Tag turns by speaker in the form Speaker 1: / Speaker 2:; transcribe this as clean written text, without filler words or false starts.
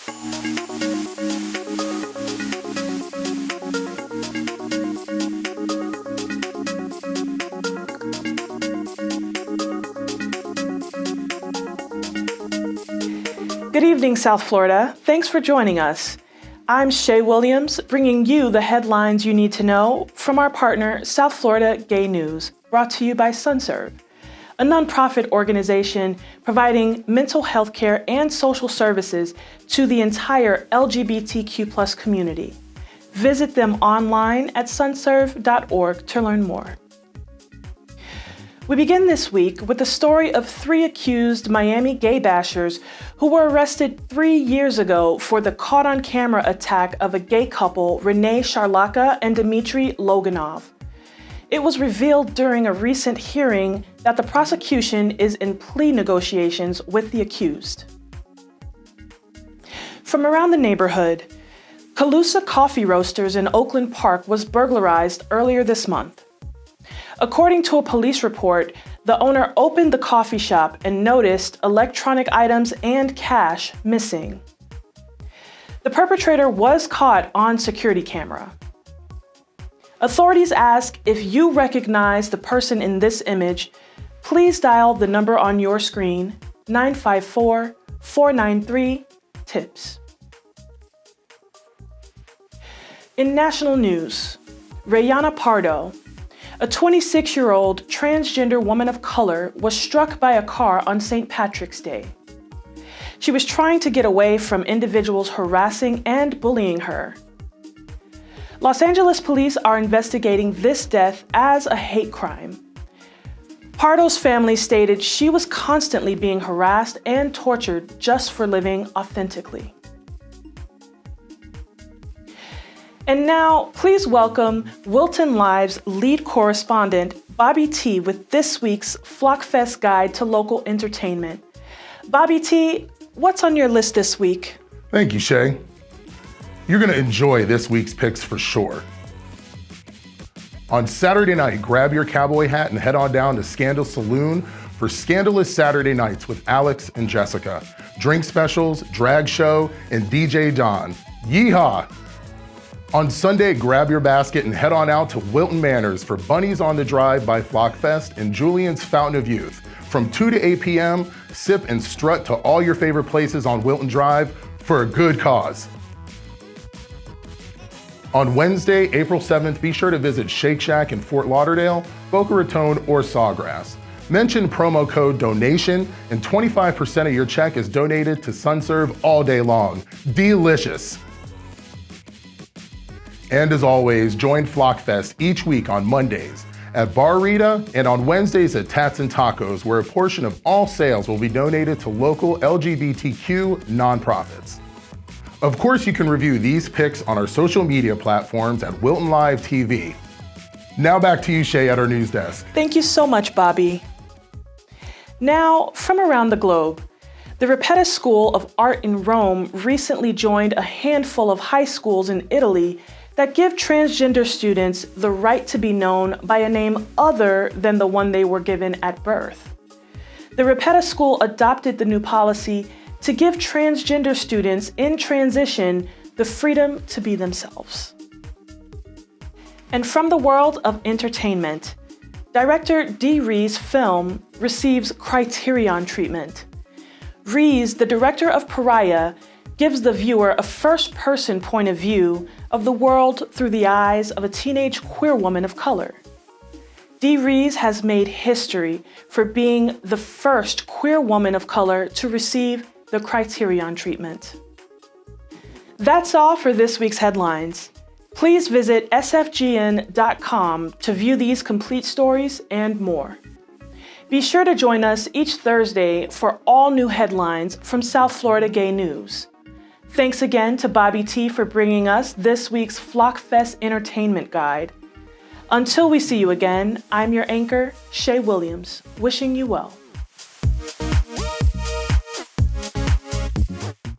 Speaker 1: Good evening, South Florida. Thanks for joining us. I'm Shae Williams, bringing you the headlines you need to know from our partner, South Florida Gay News, brought to you by SunServe, a nonprofit organization providing mental health care and social services to the entire LGBTQ+ community. Visit them online at sunserve.org to learn more. We begin this week with the story of 3 accused Miami gay bashers who were arrested 3 years ago for the caught-on-camera attack of a gay couple, Renee Charlaka and Dmitry Loganov. It was revealed during a recent hearing that the prosecution is in plea negotiations with the accused. From around the neighborhood, Calusa Coffee Roasters in Oakland Park was burglarized earlier this month. According to a police report, the owner opened the coffee shop and noticed electronic items and cash missing. The perpetrator was caught on security camera. Authorities ask if you recognize the person in this image, please dial the number on your screen, 954-493-TIPS. In national news, Rayana Pardo, a 26-year-old transgender woman of color, was struck by a car on St. Patrick's Day. She was trying to get away from individuals harassing and bullying her. Los Angeles police are investigating this death as a hate crime. Pardo's family stated she was constantly being harassed and tortured just for living authentically. And now, please welcome Wilton Live's lead correspondent, Bobby T, with this week's FlockFest Guide to Local Entertainment. Bobby T, what's on your list this week?
Speaker 2: Thank you, Shae. You're going to enjoy this week's picks for sure. On Saturday night, grab your cowboy hat and head on down to Scandal Saloon for Scandalous Saturday Nights with Alex and Jessica. Drink specials, drag show, and DJ Don. Yeehaw! On Sunday, grab your basket and head on out to Wilton Manors for Bunnies on the Drive by FlockFest and Julian's Fountain of Youth. From 2 to 8 p.m., sip and strut to all your favorite places on Wilton Drive for a good cause. On Wednesday, April 7th, be sure to visit Shake Shack in Fort Lauderdale, Boca Raton, or Sawgrass. Mention promo code DONATION and 25% of your check is donated to SunServe all day long. Delicious! And as always, join FlockFest each week on Mondays at Bar RITA and on Wednesdays at Tatts and Tacos, where a portion of all sales will be donated to local LGBTQ nonprofits. Of course, you can review these picks on our social media platforms at Wilton Live TV. Now back to you, Shae, at our news desk.
Speaker 1: Thank you so much, Bobby. Now, from around the globe, the RITA School of Art in Rome recently joined a handful of high schools in Italy that give transgender students the right to be known by a name other than the one they were given at birth. The RITA School adopted the new policy to give transgender students in transition the freedom to be themselves. And from the world of entertainment, director Dee Rees' film receives Criterion treatment. Rees, the director of Pariah, gives the viewer a first-person point of view of the world through the eyes of a teenage queer woman of color. Dee Rees has made history for being the first queer woman of color to receive the Criterion treatment. That's all for this week's headlines. Please visit sfgn.com to view these complete stories and more. Be sure to join us each Thursday for all new headlines from South Florida Gay News. Thanks again to Bobby T for bringing us this week's FlockFest Entertainment Guide. Until we see you again, I'm your anchor, Shae Williams, wishing you well.